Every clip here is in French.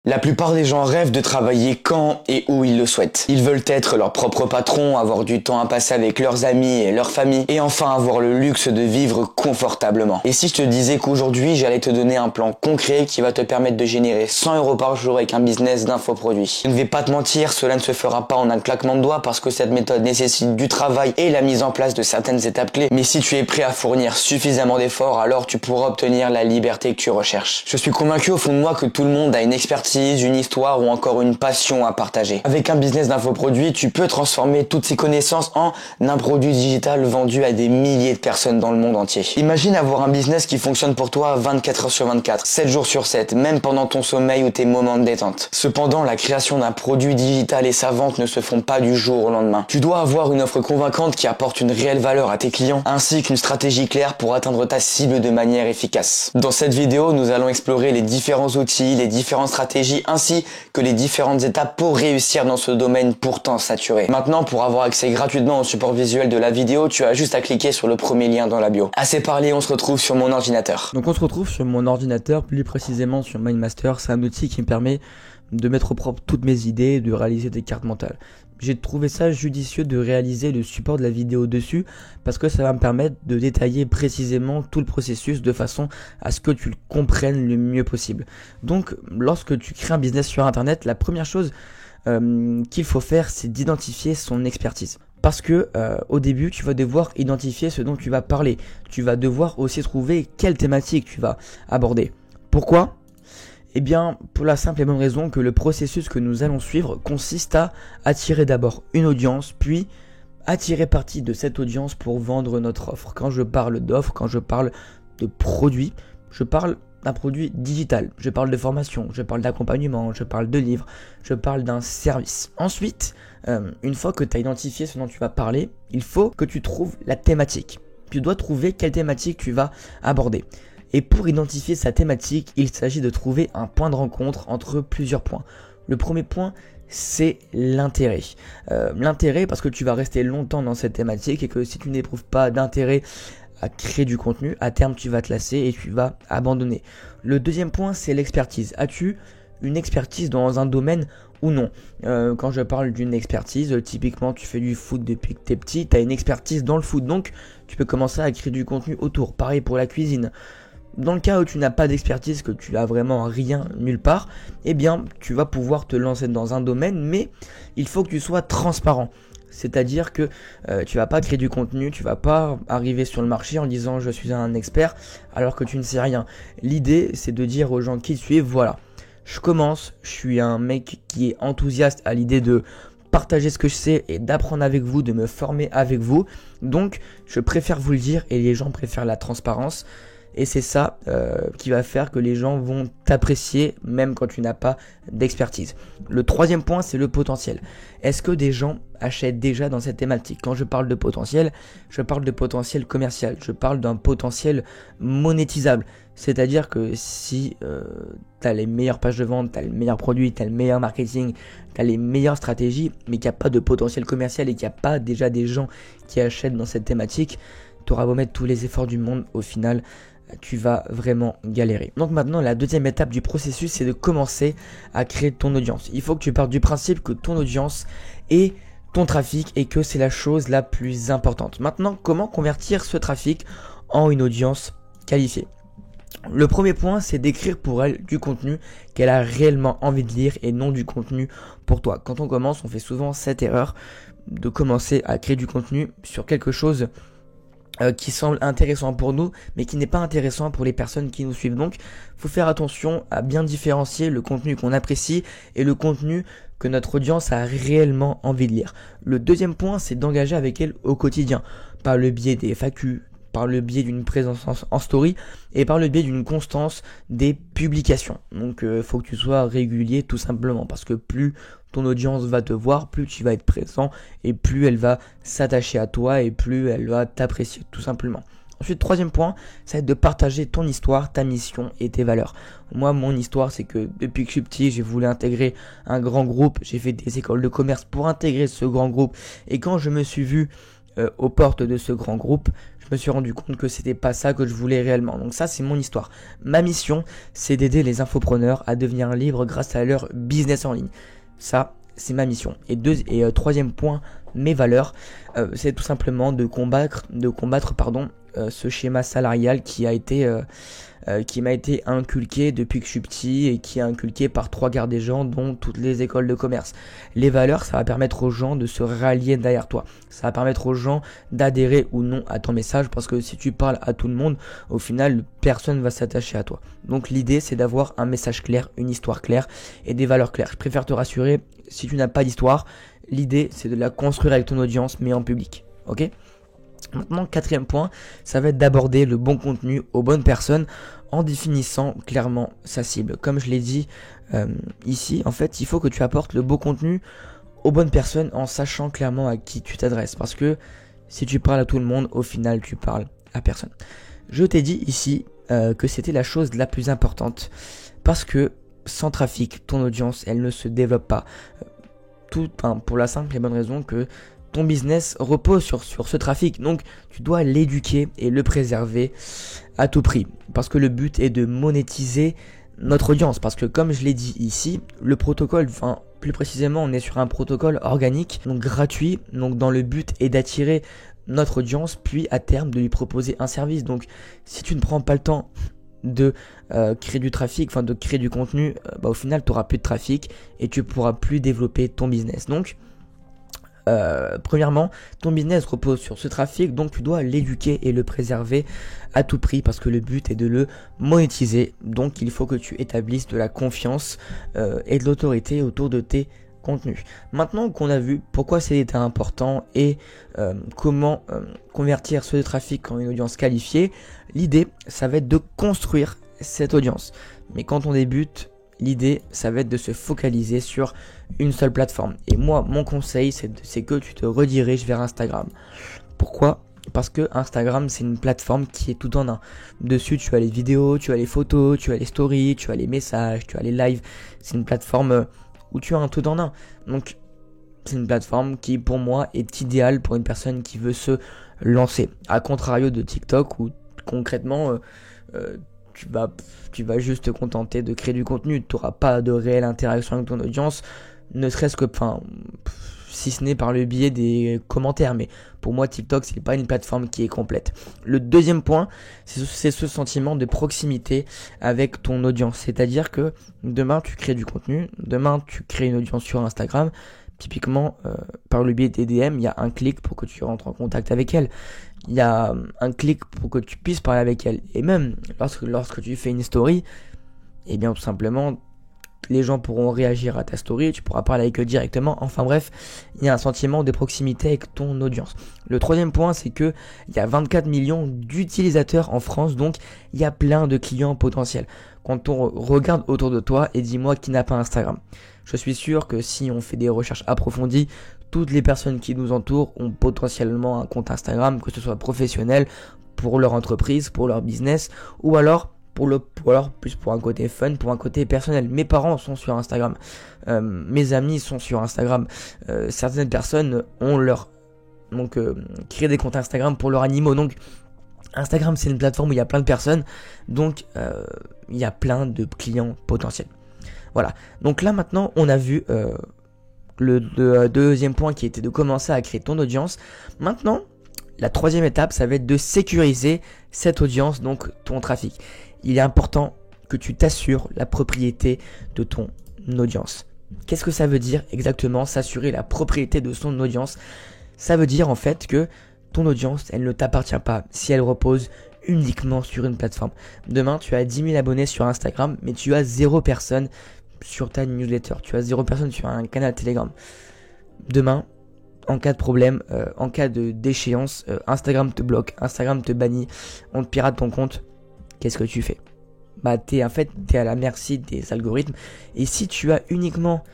La plupart des gens rêvent de travailler quand et où ils le souhaitent. Ils veulent être leur propre patron, avoir du temps à passer avec leurs amis et leur famille, et enfin avoir le luxe de vivre confortablement. Et si je te disais qu'aujourd'hui j'allais te donner un plan concret qui va te permettre de générer 100 € par jour avec un business d'infoproduits? Je ne vais pas te mentir, cela ne se fera pas en un claquement de doigts parce que cette méthode nécessite du travail et la mise en place de certaines étapes clés. Mais si tu es prêt à fournir suffisamment d'efforts, alors tu pourras obtenir la liberté que tu recherches. Je suis convaincu au fond de moi que tout le monde a une expertise, une histoire ou encore une passion à partager. Avec un business d'infoproduits, tu peux transformer toutes ces connaissances en un produit digital vendu à des milliers de personnes dans le monde entier. Imagine avoir un business qui fonctionne pour toi 24 heures sur 24, 7 jours sur 7, même pendant ton sommeil ou tes moments de détente. Cependant, la création d'un produit digital et sa vente ne se font pas du jour au lendemain. Tu dois avoir une offre convaincante qui apporte une réelle valeur à tes clients, ainsi qu'une stratégie claire pour atteindre ta cible de manière efficace. Dans cette vidéo, nous allons explorer les différents outils, les différentes stratégies ainsi que les différentes étapes pour réussir dans ce domaine pourtant saturé. Maintenant, pour avoir accès gratuitement au support visuel de la vidéo, tu as juste à cliquer sur le premier lien dans la bio. Assez parlé, on se retrouve sur mon ordinateur. Donc on se retrouve sur mon ordinateur, plus précisément sur MindMaster. C'est un outil qui me permet de mettre au propre toutes mes idées et de réaliser des cartes mentales. J'ai trouvé ça judicieux de réaliser le support de la vidéo dessus parce que ça va me permettre de détailler précisément tout le processus de façon à ce que tu le comprennes le mieux possible. Donc lorsque tu crées un business sur internet, la première chose qu'il faut faire, c'est d'identifier son expertise. Parce que au début, tu vas devoir identifier ce dont tu vas parler. Tu vas devoir aussi trouver quelle thématique tu vas aborder. Pourquoi ? Eh bien, pour la simple et bonne raison que le processus que nous allons suivre consiste à attirer d'abord une audience, puis attirer partie de cette audience pour vendre notre offre. Quand je parle d'offre, quand je parle de produit, je parle d'un produit digital, je parle de formation, je parle d'accompagnement, je parle de livres, je parle d'un service. Ensuite, une fois que tu as identifié ce dont tu vas parler, il faut que tu trouves la thématique. Tu dois trouver quelle thématique tu vas aborder. Et pour identifier sa thématique, il s'agit de trouver un point de rencontre entre plusieurs points. Le premier point, c'est l'intérêt. L'intérêt parce que tu vas rester longtemps dans cette thématique et que si tu n'éprouves pas d'intérêt à créer du contenu, à terme tu vas te lasser et tu vas abandonner. Le deuxième point, c'est l'expertise. As-tu une expertise dans un domaine ou non? Quand je parle d'une expertise, typiquement tu fais du foot depuis que tu es petit, tu as une expertise dans le foot, donc tu peux commencer à créer du contenu autour. Pareil pour la cuisine. Dans le cas où tu n'as pas d'expertise, que tu n'as vraiment rien nulle part, eh bien tu vas pouvoir te lancer dans un domaine, mais il faut que tu sois transparent. C'est-à-dire que tu vas pas créer du contenu, tu vas pas arriver sur le marché en disant je suis un expert alors que tu ne sais rien. L'idée c'est de dire aux gens qui te suivent, voilà, je commence, je suis un mec qui est enthousiaste à l'idée de partager ce que je sais et d'apprendre avec vous, de me former avec vous. Donc je préfère vous le dire et les gens préfèrent la transparence. Et c'est ça qui va faire que les gens vont t'apprécier même quand tu n'as pas d'expertise. Le troisième point, c'est le potentiel. Est-ce que des gens achètent déjà dans cette thématique? Quand je parle de potentiel, je parle de potentiel commercial. Je parle d'un potentiel monétisable. C'est-à-dire que si tu as les meilleures pages de vente, tu as le meilleur produit, tu as le meilleur marketing, tu as les meilleures stratégies, mais qu'il n'y a pas de potentiel commercial et qu'il n'y a pas déjà des gens qui achètent dans cette thématique, tu auras beau mettre tous les efforts du monde, au final, tu vas vraiment galérer. Donc maintenant, la deuxième étape du processus, c'est de commencer à créer ton audience. Il faut que tu partes du principe que ton audience est ton trafic et que c'est la chose la plus importante. Maintenant, comment convertir ce trafic en une audience qualifiée? Le premier point, c'est d'écrire pour elle du contenu qu'elle a réellement envie de lire et non du contenu pour toi. Quand on commence, on fait souvent cette erreur de commencer à créer du contenu sur quelque chose qui semble intéressant pour nous, mais qui n'est pas intéressant pour les personnes qui nous suivent. Donc, faut faire attention à bien différencier le contenu qu'on apprécie et le contenu que notre audience a réellement envie de lire. Le deuxième point, c'est d'engager avec elle au quotidien, par le biais des FAQ, par le biais d'une présence en story et par le biais d'une constance des publications. Donc faut que tu sois régulier tout simplement parce que plus ton audience va te voir, plus tu vas être présent et plus elle va s'attacher à toi et plus elle va t'apprécier tout simplement. Ensuite, troisième point, ça va être de partager ton histoire, ta mission et tes valeurs. Moi, mon histoire, c'est que depuis que je suis petit, j'ai voulu intégrer un grand groupe. J'ai fait des écoles de commerce pour intégrer ce grand groupe. Et quand je me suis vu aux portes de ce grand groupe, je me suis rendu compte que c'était pas ça que je voulais réellement. Donc ça, c'est mon histoire. Ma mission, c'est d'aider les infopreneurs à devenir libres grâce à leur business en ligne. Ça, c'est ma mission. Et troisième point, mes valeurs, c'est tout simplement de combattre, ce schéma salarial qui m'a été inculqué depuis que je suis petit et qui est inculqué par 3/4 des gens, dont toutes les écoles de commerce. Les valeurs, ça va permettre aux gens de se rallier derrière toi. Ça va permettre aux gens d'adhérer ou non à ton message, parce que si tu parles à tout le monde, au final, personne va s'attacher à toi. Donc l'idée, c'est d'avoir un message clair, une histoire claire et des valeurs claires. Je préfère te rassurer, si tu n'as pas d'histoire, l'idée, c'est de la construire avec ton audience, mais en public. Ok ? Maintenant, quatrième point, ça va être d'aborder le bon contenu aux bonnes personnes en définissant clairement sa cible. Comme je l'ai dit ici, en fait, il faut que tu apportes le bon contenu aux bonnes personnes en sachant clairement à qui tu t'adresses. Parce que si tu parles à tout le monde, au final, tu parles à personne. Je t'ai dit ici que c'était la chose la plus importante. Parce que sans trafic, ton audience, elle ne se développe pas. Pour la simple et bonne raison que ton business repose sur ce trafic. Donc, tu dois l'éduquer et le préserver à tout prix. Parce que le but est de monétiser notre audience. Parce que comme je l'ai dit ici, le protocole, plus précisément, on est sur un protocole organique, donc gratuit. Donc, dans le but est d'attirer notre audience, puis à terme de lui proposer un service. Donc, si tu ne prends pas le temps de créer du trafic, de créer du contenu, au final, tu n'auras plus de trafic et tu pourras plus développer ton business. Donc, premièrement, ton business repose sur ce trafic, donc tu dois l'éduquer et le préserver à tout prix parce que le but est de le monétiser. Donc il faut que tu établisses de la confiance et de l'autorité autour de tes contenus. Maintenant qu'on a vu pourquoi c'était important et comment convertir ce trafic en une audience qualifiée, l'idée, ça va être de construire cette audience. Mais quand on débute, l'idée, ça va être de se focaliser sur une seule plateforme. Et moi, mon conseil, c'est que tu te rediriges vers Instagram. Pourquoi ? Parce que Instagram, c'est une plateforme qui est tout en un. Dessus, tu as les vidéos, tu as les photos, tu as les stories, tu as les messages, tu as les lives. C'est une plateforme où tu as un tout en un. Donc, c'est une plateforme qui, pour moi, est idéale pour une personne qui veut se lancer. À contrario de TikTok, où concrètement, tu vas juste te contenter de créer du contenu. Tu n'auras pas de réelle interaction avec ton audience, ne serait-ce que, si ce n'est par le biais des commentaires. Mais pour moi, TikTok, c'est pas une plateforme qui est complète. Le deuxième point, c'est ce sentiment de proximité avec ton audience. C'est-à-dire que demain, tu crées du contenu. Demain, tu crées une audience sur Instagram. Typiquement, par le biais des DM, il y a un clic pour que tu rentres en contact avec elle. Il y a un clic pour que tu puisses parler avec elle. Et même lorsque tu fais une story, eh bien tout simplement, les gens pourront réagir à ta story, tu pourras parler avec eux directement. Enfin bref, il y a un sentiment de proximité avec ton audience. Le troisième point, c'est que il y a 24 millions d'utilisateurs en France, donc il y a plein de clients potentiels. Quand on regarde autour de toi, et dis-moi qui n'a pas Instagram. Je suis sûr que si on fait des recherches approfondies, toutes les personnes qui nous entourent ont potentiellement un compte Instagram, que ce soit professionnel, pour leur entreprise, pour leur business, ou alors plus pour un côté fun, pour un côté personnel. Mes parents sont sur Instagram, mes amis sont sur Instagram, certaines personnes ont créé des comptes Instagram pour leurs animaux. Donc Instagram, c'est une plateforme où il y a plein de personnes, donc il y a plein de clients potentiels. Voilà, donc là maintenant on a vu le deuxième point qui était de commencer à créer ton audience. Maintenant, la troisième étape, ça va être de sécuriser cette audience, donc ton trafic. Il est important que tu t'assures la propriété de ton audience. Qu'est-ce que ça veut dire exactement, s'assurer la propriété de son audience ? Ça veut dire en fait que ton audience, elle ne t'appartient pas si elle repose uniquement sur une plateforme. Demain, tu as 10 000 abonnés sur Instagram, mais tu as 0 personne sur ta newsletter. Tu as 0 personne sur un canal Telegram. Demain, en cas de problème, en cas d'échéance, Instagram te bloque, Instagram te bannit, on te pirate ton compte. Qu'est-ce que tu fais ? T'es à la merci des algorithmes. Et si tu as uniquement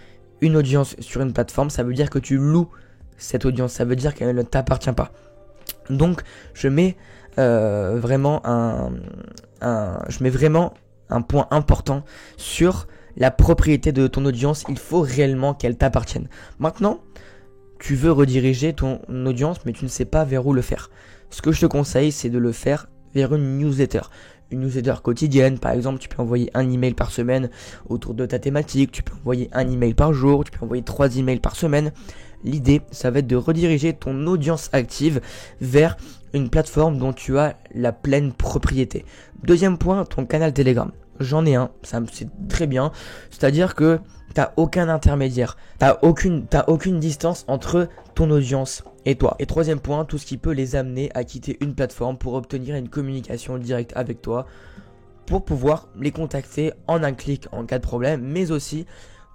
une audience sur une plateforme, ça veut dire que tu loues cette audience. Ça veut dire qu'elle ne t'appartient pas. Donc, je mets vraiment un point important sur la propriété de ton audience. Il faut réellement qu'elle t'appartienne. Maintenant, tu veux rediriger ton audience, mais tu ne sais pas vers où le faire. Ce que je te conseille, c'est de le faire vers une newsletter. Une newsletter quotidienne, par exemple, tu peux envoyer un email par semaine autour de ta thématique, tu peux envoyer un email par jour, tu peux envoyer 3 emails par semaine. L'idée, ça va être de rediriger ton audience active vers une plateforme dont tu as la pleine propriété. Deuxième point, ton canal Telegram. J'en ai un, ça c'est très bien. C'est-à-dire que t'as aucun intermédiaire, t'as aucune distance entre ton audience et toi. Et troisième point, tout ce qui peut les amener à quitter une plateforme pour obtenir une communication directe avec toi, pour pouvoir les contacter en un clic en cas de problème, mais aussi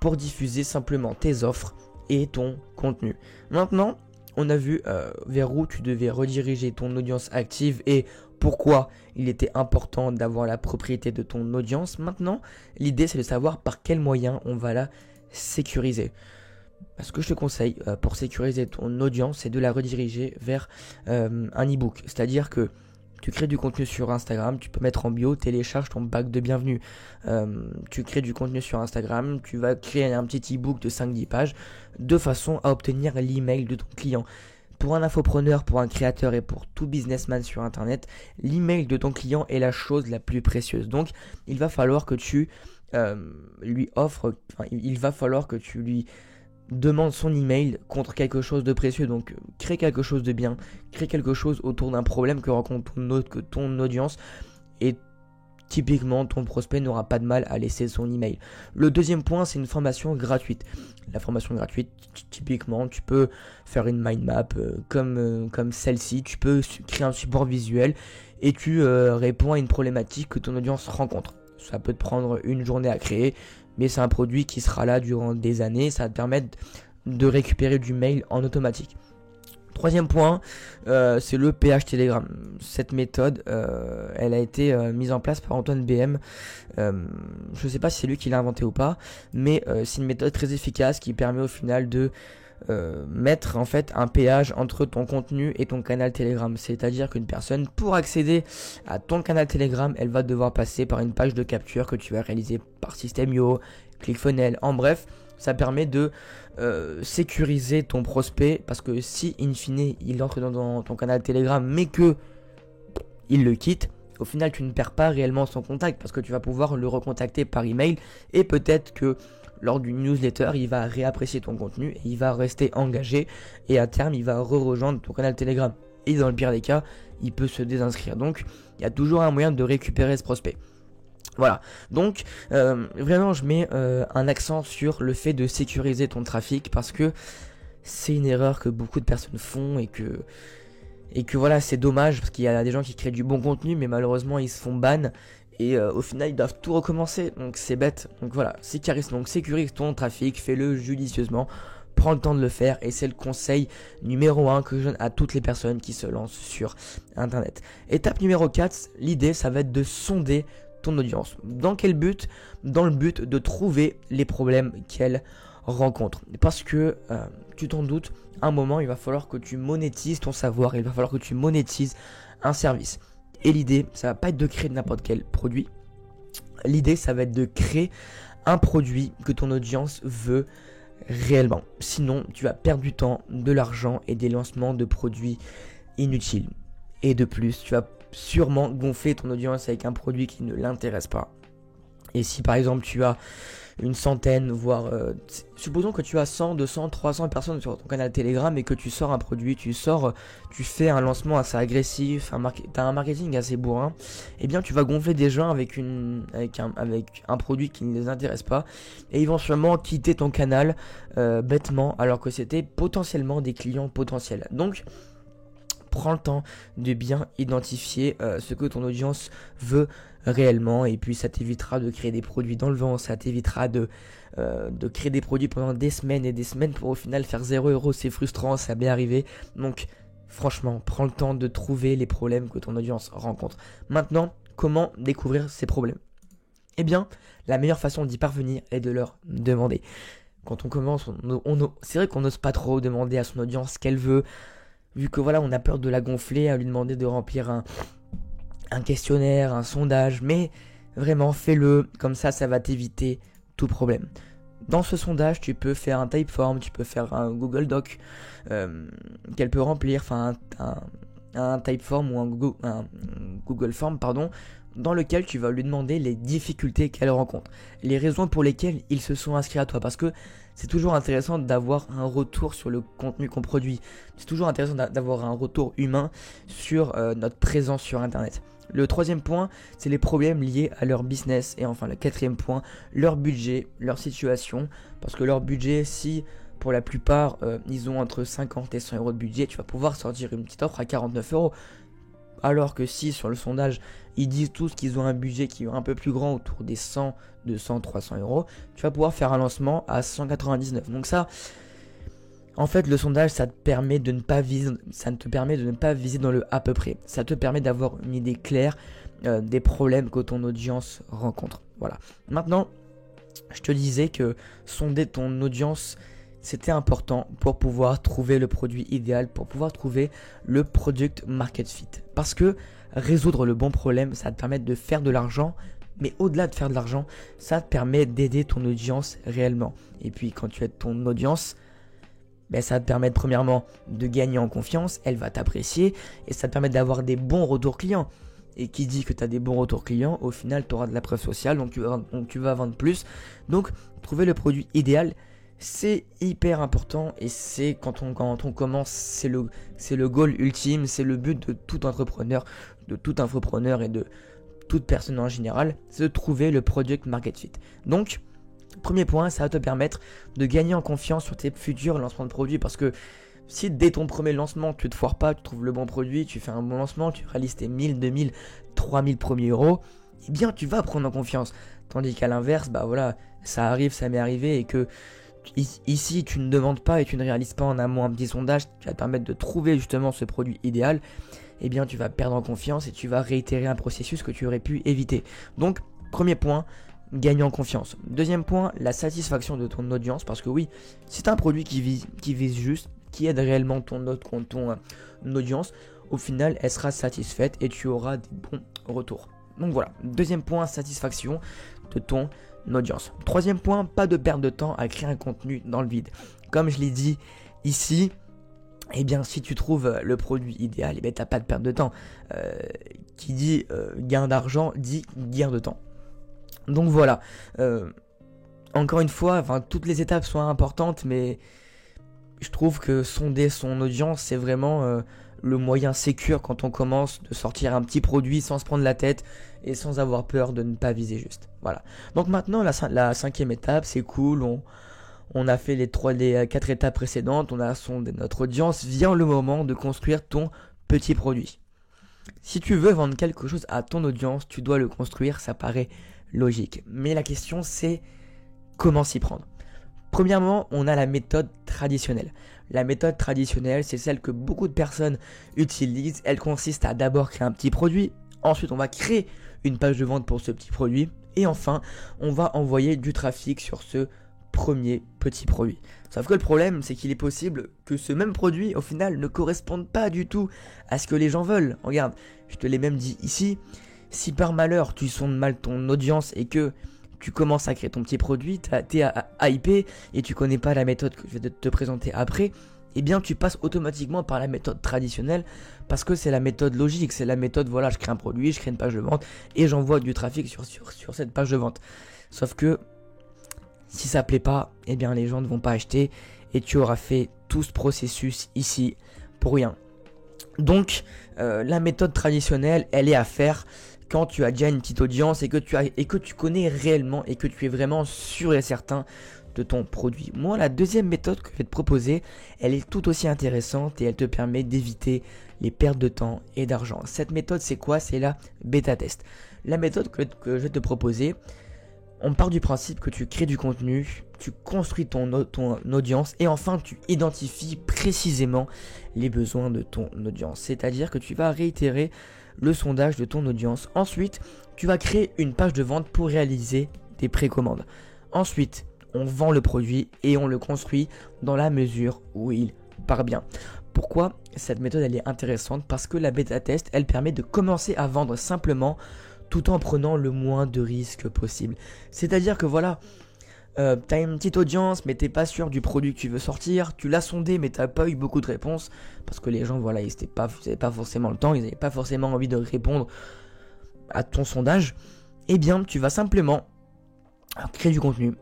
pour diffuser simplement tes offres et ton contenu. Maintenant, on a vu vers où tu devais rediriger ton audience active et pourquoi il était important d'avoir la propriété de ton audience. Maintenant, l'idée c'est de savoir par quels moyens on va la sécuriser. Ce que je te conseille pour sécuriser ton audience, c'est de la rediriger vers un e-book. C'est-à-dire que tu crées du contenu sur Instagram, tu peux mettre en bio, télécharge ton pack de bienvenue. Tu crées du contenu sur Instagram, tu vas créer un petit e-book de 5-10 pages de façon à obtenir l'email de ton client. Pour un infopreneur, pour un créateur et pour tout businessman sur Internet, l'email de ton client est la chose la plus précieuse. Donc, il va falloir que tu lui offres, il va falloir que tu lui demande son email contre quelque chose de précieux. Donc crée quelque chose de bien, crée quelque chose autour d'un problème que rencontre ton audience, et typiquement ton prospect n'aura pas de mal à laisser son email. Le deuxième point, c'est une formation gratuite. La formation gratuite, typiquement tu peux faire une mind map comme celle-ci, tu peux créer un support visuel et tu réponds à une problématique que ton audience rencontre. Ça peut te prendre une journée à créer, mais c'est un produit qui sera là durant des années. Ça va te permettre de récupérer du mail en automatique. Troisième point, c'est le PH Telegram. Cette méthode, elle a été mise en place par Antoine BM. Je ne sais pas si c'est lui qui l'a inventé ou pas, mais c'est une méthode très efficace qui permet au final de mettre en fait un péage entre ton contenu et ton canal Telegram. C'est-à-dire qu'une personne, pour accéder à ton canal Telegram, elle va devoir passer par une page de capture que tu vas réaliser par System.io, ClickFunnels. En bref, ça permet de sécuriser ton prospect, parce que si in fine il entre dans ton canal Telegram mais que il le quitte, au final tu ne perds pas réellement son contact, parce que tu vas pouvoir le recontacter par email, et peut-être que lors d'une newsletter il va réapprécier ton contenu et il va rester engagé, et à terme il va rejoindre ton canal Telegram, et dans le pire des cas il peut se désinscrire. Donc il y a toujours un moyen de récupérer ce prospect. Voilà, donc vraiment je mets un accent sur le fait de sécuriser ton trafic, parce que c'est une erreur que beaucoup de personnes font, et que voilà, c'est dommage, parce qu'il y a des gens qui créent du bon contenu mais malheureusement ils se font ban, et au final ils doivent tout recommencer, donc c'est bête. Donc voilà, sécurise ton trafic, fais-le judicieusement, prends le temps de le faire, et c'est le conseil numéro 1 que je donne à toutes les personnes qui se lancent sur Internet. Étape numéro 4, l'idée ça va être de sonder ton audience. Dans quel but? Dans le but de trouver les problèmes qu'elle rencontre. Parce que tu t'en doutes, à un moment il va falloir que tu monétises ton savoir, il va falloir que tu monétises un service. Et l'idée, ça va pas être de créer n'importe quel produit. L'idée, ça va être de créer un produit que ton audience veut réellement. Sinon, tu vas perdre du temps, de l'argent et des lancements de produits inutiles. Et de plus, tu vas sûrement gonfler ton audience avec un produit qui ne l'intéresse pas. Et si par exemple tu as une centaine, voire supposons que tu as 100, 200, 300 personnes sur ton canal Telegram, et que tu sors un produit, tu fais un lancement assez agressif, tu as un marketing assez bourrin, et bien tu vas gonfler des gens avec un produit qui ne les intéresse pas, et ils vont sûrement quitter ton canal bêtement, alors que c'était potentiellement des clients potentiels. Donc prends le temps de bien identifier ce que ton audience veut réellement, et puis ça t'évitera de créer des produits dans le vent, ça t'évitera de créer des produits pendant des semaines et des semaines pour au final faire 0€. C'est frustrant, ça m'est arrivé. Donc franchement, prends le temps de trouver les problèmes que ton audience rencontre. Maintenant, comment découvrir ces problèmes? Eh bien, la meilleure façon d'y parvenir est de leur demander. Quand on commence, c'est vrai qu'on n'ose pas trop demander à son audience ce qu'elle veut, vu que voilà, on a peur de la gonfler, à lui demander de remplir un questionnaire, un sondage, mais vraiment fais-le, comme ça va t'éviter tout problème. Dans ce sondage, tu peux faire un Typeform, tu peux faire un Google Doc qu'elle peut remplir, enfin un Typeform ou un Google Form, dans lequel tu vas lui demander les difficultés qu'elle rencontre, les raisons pour lesquelles ils se sont inscrits à toi, parce que c'est toujours intéressant d'avoir un retour sur le contenu qu'on produit. C'est toujours intéressant d'avoir un retour humain sur notre présence sur Internet. Le troisième point, c'est les problèmes liés à leur business. Et enfin, le quatrième point, leur budget, leur situation. Parce que leur budget, si pour la plupart, ils ont entre 50 et 100 euros de budget, tu vas pouvoir sortir une petite offre à 49 euros. Alors que si sur le sondage, ils disent tous qu'ils ont un budget qui est un peu plus grand, autour des 100, 200, 300 euros, tu vas pouvoir faire un lancement à 199. Donc ça, en fait, le sondage, ça te permet de ne pas viser dans le à peu près. Ça te permet d'avoir une idée claire des problèmes que ton audience rencontre. Voilà. Maintenant, je te disais que sonder ton audience, c'était important pour pouvoir trouver le produit idéal, pour pouvoir trouver le product market fit. Parce que résoudre le bon problème, ça te permet de faire de l'argent, mais au-delà de faire de l'argent, ça te permet d'aider ton audience réellement. Et puis quand tu aides ton audience, ça va te permettre premièrement de gagner en confiance, elle va t'apprécier et ça te permet d'avoir des bons retours clients. Et qui dit que tu as des bons retours clients, au final tu auras de la preuve sociale, donc tu vas vendre plus. Donc trouver le produit idéal, c'est hyper important et c'est quand on commence, c'est le goal ultime, c'est le but de tout entrepreneur et de toute personne en général, c'est de trouver le product market fit. Donc, premier point, ça va te permettre de gagner en confiance sur tes futurs lancements de produits parce que si dès ton premier lancement, tu te foires pas, tu trouves le bon produit, tu fais un bon lancement, tu réalises tes 1000, 2000, 3000 premiers euros, eh bien tu vas prendre en confiance. Tandis qu'à l'inverse, ça arrive, ça m'est arrivé et que ici, tu ne demandes pas et tu ne réalises pas en amont un petit sondage qui va te permettre de trouver justement ce produit idéal, eh bien tu vas perdre en confiance et tu vas réitérer un processus que tu aurais pu éviter. Donc, premier point, gagner en confiance. Deuxième point, la satisfaction de ton audience, parce que oui, c'est un produit qui vise juste, qui aide réellement ton audience, au final, elle sera satisfaite et tu auras des bons retours. Donc voilà, deuxième point, satisfaction de ton audience. Troisième point, pas de perte de temps à créer un contenu dans le vide. Comme je l'ai dit ici, si tu trouves le produit idéal, t'as pas de perte de temps. Qui dit gain d'argent, dit gain de temps. Donc voilà, encore une fois, toutes les étapes sont importantes, mais je trouve que sonder son audience, c'est vraiment le moyen sécure quand on commence de sortir un petit produit sans se prendre la tête et sans avoir peur de ne pas viser juste. Voilà. Donc maintenant, la cinquième étape, c'est cool, on a fait les 4 étapes précédentes, on a sondé notre audience, vient le moment de construire ton petit produit. Si tu veux vendre quelque chose à ton audience, tu dois le construire, ça paraît logique. Mais la question c'est comment s'y prendre. Premièrement, on a la méthode traditionnelle. La méthode traditionnelle, c'est celle que beaucoup de personnes utilisent. Elle consiste à d'abord créer un petit produit. Ensuite, on va créer une page de vente pour ce petit produit. Et enfin, on va envoyer du trafic sur ce premier petit produit. Sauf que le problème, c'est qu'il est possible que ce même produit, au final, ne corresponde pas du tout à ce que les gens veulent. Regarde, je te l'ai même dit ici. Si par malheur, tu sondes mal ton audience et que tu commences à créer ton petit produit, t'es hypé et tu connais pas la méthode que je vais te présenter après, eh bien tu passes automatiquement par la méthode traditionnelle parce que c'est la méthode logique, c'est la méthode je crée un produit, je crée une page de vente et j'envoie du trafic sur cette page de vente. Sauf que si ça plaît pas, eh bien les gens ne vont pas acheter et tu auras fait tout ce processus ici pour rien. Donc la méthode traditionnelle, elle est à faire quand tu as déjà une petite audience et que tu connais réellement et que tu es vraiment sûr et certain de ton produit. Moi, la deuxième méthode que je vais te proposer, elle est tout aussi intéressante et elle te permet d'éviter les pertes de temps et d'argent. Cette méthode, c'est quoi? C'est la bêta test. La méthode que je vais te proposer, on part du principe que tu crées du contenu, tu construis ton audience et enfin tu identifies précisément les besoins de ton audience. C'est-à-dire que tu vas réitérer le sondage de ton audience. Ensuite, tu vas créer une page de vente pour réaliser des précommandes. Ensuite, on vend le produit et on le construit dans la mesure où il part bien. Pourquoi cette méthode elle est intéressante? Parce que la bêta test, elle permet de commencer à vendre simplement tout en prenant le moins de risques possible. C'est-à-dire que T'as une petite audience, mais t'es pas sûr du produit que tu veux sortir. Tu l'as sondé, mais t'as pas eu beaucoup de réponses. Parce que les gens, voilà, ils avaient pas forcément le temps, ils avaient pas forcément envie de répondre à ton sondage. Eh bien, tu vas simplement créer du contenu.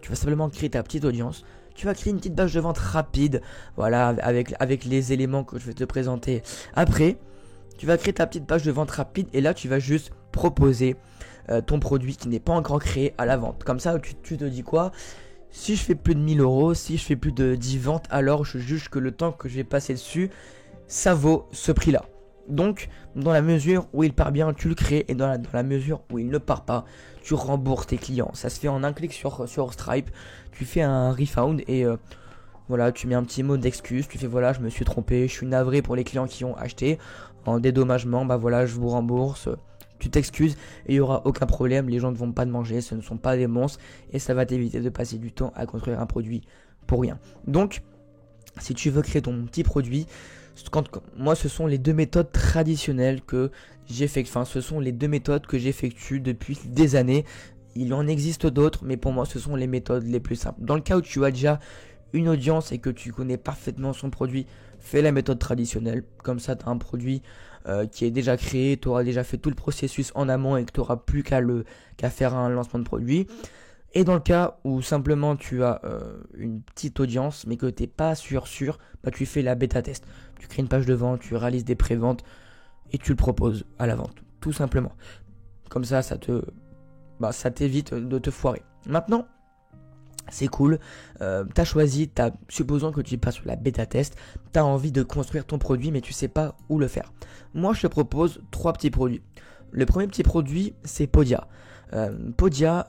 Tu vas simplement créer ta petite audience. Tu vas créer une petite page de vente rapide. Voilà, avec les éléments que je vais te présenter après. Tu vas créer ta petite page de vente rapide. Et là, tu vas juste proposer ton produit qui n'est pas encore créé à la vente. Comme ça, tu te dis quoi? Si je fais plus de 1000 euros, si je fais plus de 10 ventes, alors je juge que le temps que je vais passer dessus, ça vaut ce prix-là. Donc, dans la mesure où il part bien, tu le crées, et dans la mesure où il ne part pas, tu rembourses tes clients. Ça se fait en un clic sur Stripe. Tu fais un refund et voilà, tu mets un petit mot d'excuse. Tu fais voilà, je me suis trompé, je suis navré pour les clients qui ont acheté. En dédommagement, bah voilà, je vous rembourse. Tu t'excuses et il n'y aura aucun problème, les gens ne vont pas te manger, ce ne sont pas des monstres et ça va t'éviter de passer du temps à construire un produit pour rien. Donc, si tu veux créer ton petit produit, moi ce sont les deux méthodes traditionnelles que j'effectue, enfin ce sont les deux méthodes que j'effectue depuis des années. Il en existe d'autres, mais pour moi ce sont les méthodes les plus simples. Dans le cas où tu as déjà une audience et que tu connais parfaitement son produit, fais la méthode traditionnelle. Comme ça, tu as un produit qui est déjà créé, tu auras déjà fait tout le processus en amont et que tu n'auras plus qu'à faire un lancement de produit. Et dans le cas où simplement tu as une petite audience mais que tu n'es pas sûr, bah, tu fais la bêta test. Tu crées une page de vente, tu réalises des pré-ventes et tu le proposes à la vente, tout simplement. Comme ça, ça t'évite de te foirer. Maintenant, c'est cool, t'as choisi, supposons que tu passes sur la bêta test, t'as envie de construire ton produit mais tu sais pas où le faire. Moi je te propose 3 petits produits. Le premier petit produit c'est Podia. Podia,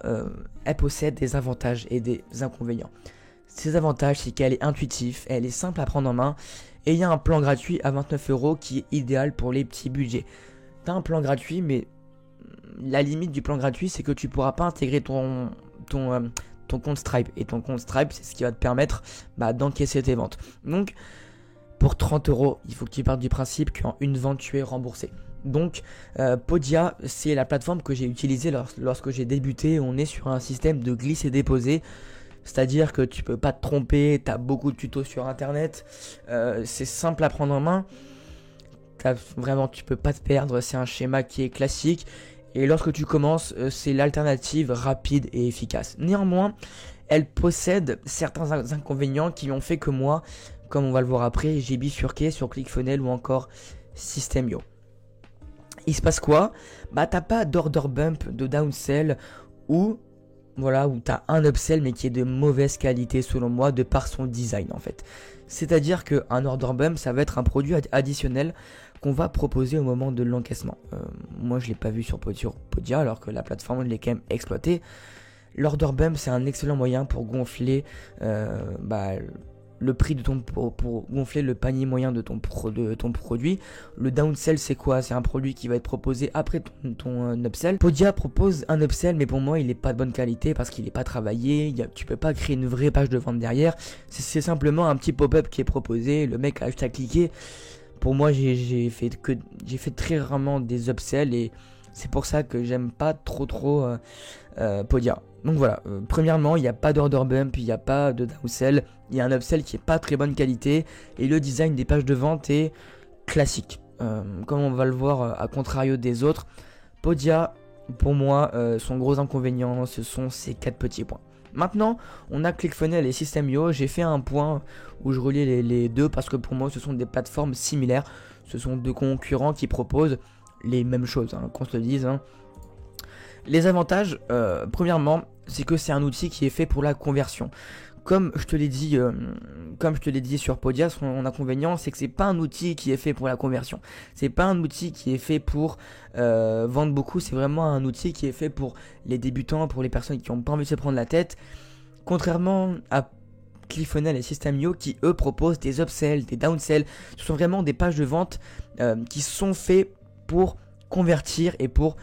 elle possède des avantages et des inconvénients. Ses avantages c'est qu'elle est intuitive, elle est simple à prendre en main et il y a un plan gratuit à 29 € qui est idéal pour les petits budgets. T'as un plan gratuit mais la limite du plan gratuit c'est que tu pourras pas intégrer ton compte Stripe. Et ton compte Stripe, c'est ce qui va te permettre d'encaisser tes ventes. Donc, pour 30 €, il faut que tu partes du principe qu'en une vente, tu es remboursé. Donc, Podia, c'est la plateforme que j'ai utilisée lorsque j'ai débuté. On est sur un système de glisse et déposer. C'est-à-dire que tu peux pas te tromper, tu as beaucoup de tutos sur Internet. C'est simple à prendre en main. Vraiment, tu peux pas te perdre. C'est un schéma qui est classique. Et lorsque tu commences, c'est l'alternative rapide et efficace. Néanmoins, elle possède certains inconvénients qui ont fait que moi, comme on va le voir après, j'ai bifurqué sur ClickFunnels ou encore System.io. Il se passe quoi? T'as pas d'order bump, de downsell ou t'as un upsell mais qui est de mauvaise qualité selon moi de par son design en fait. C'est-à-dire qu'un order bump, ça va être un produit additionnel qu'on va proposer au moment de l'encaissement. Moi je l'ai pas vu sur Podia alors que la plateforme je l'ai quand même exploité. L'order bump c'est un excellent moyen pour gonfler le prix de pour gonfler le panier moyen de ton produit. Le downsell c'est quoi? C'est un produit qui va être proposé après ton upsell. Podia propose un upsell mais pour moi il est pas de bonne qualité parce qu'il est pas travaillé, tu peux pas créer une vraie page de vente derrière. C'est simplement un petit pop-up qui est proposé, le mec a juste à cliquer. Pour moi j'ai fait très rarement des upsells et c'est pour ça que j'aime pas trop Podia. Donc voilà, premièrement, il n'y a pas d'order bump, il n'y a pas de downsell, il y a un upsell qui est pas très bonne qualité et le design des pages de vente est classique. Comme on va le voir à contrario des autres, Podia, pour moi, son gros inconvénient, ce sont ces 4 petits points. Maintenant, on a ClickFunnels et System.io. J'ai fait un point où je reliais les deux parce que pour moi, ce sont des plateformes similaires. Ce sont deux concurrents qui proposent les mêmes choses, qu'on se le dise. Les avantages, premièrement, c'est que c'est un outil qui est fait pour la conversion. Comme je te l'ai dit sur Podia, son inconvénient, c'est que c'est pas un outil qui est fait pour la conversion. C'est pas un outil qui est fait pour vendre beaucoup. C'est vraiment un outil qui est fait pour les débutants, pour les personnes qui ont pas envie de se prendre la tête. Contrairement à ClickFunnels et System.io qui eux proposent des upsells, des downsells. Ce sont vraiment des pages de vente qui sont faits pour convertir et pour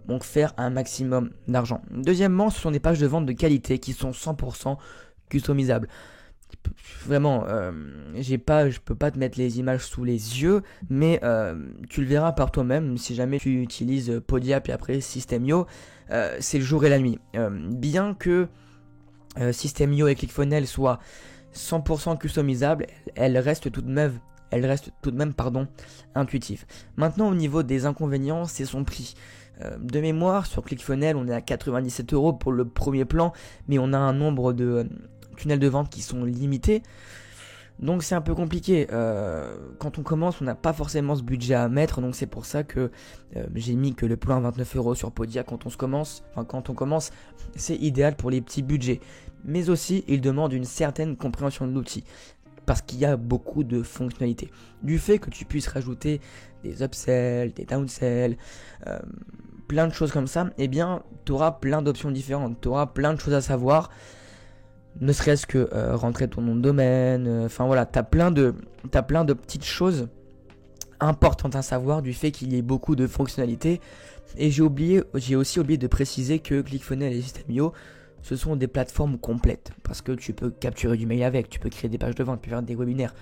donc faire un maximum d'argent. Deuxièmement, ce sont des pages de vente de qualité qui sont 100% customisables. Vraiment, je peux pas te mettre les images sous les yeux, mais tu le verras par toi-même si jamais tu utilises Podia puis après System.io, c'est le jour et la nuit. Bien que System.io et ClickFunnels soient 100% customisables, elles restent tout de même intuitives. Maintenant, au niveau des inconvénients, c'est son prix. De mémoire, sur ClickFunnels, on est à 97 € pour le premier plan, mais on a un nombre de tunnels de vente qui sont limités. Donc c'est un peu compliqué. Quand on commence, on n'a pas forcément ce budget à mettre, donc c'est pour ça que j'ai mis que le plan à 29 € sur Podia quand on commence, c'est idéal pour les petits budgets. Mais aussi, il demande une certaine compréhension de l'outil, parce qu'il y a beaucoup de fonctionnalités. Du fait que tu puisses rajouter des upsells, des downsells, plein de choses comme ça, eh bien, tu auras plein d'options différentes, tu auras plein de choses à savoir. Ne serait-ce que rentrer ton nom de domaine, enfin voilà, t'as plein de petites choses importantes à savoir du fait qu'il y ait beaucoup de fonctionnalités. Et j'ai aussi oublié de préciser que ClickFunnels et System.io, ce sont des plateformes complètes, parce que tu peux capturer du mail avec, tu peux créer des pages de vente, tu peux faire des webinaires,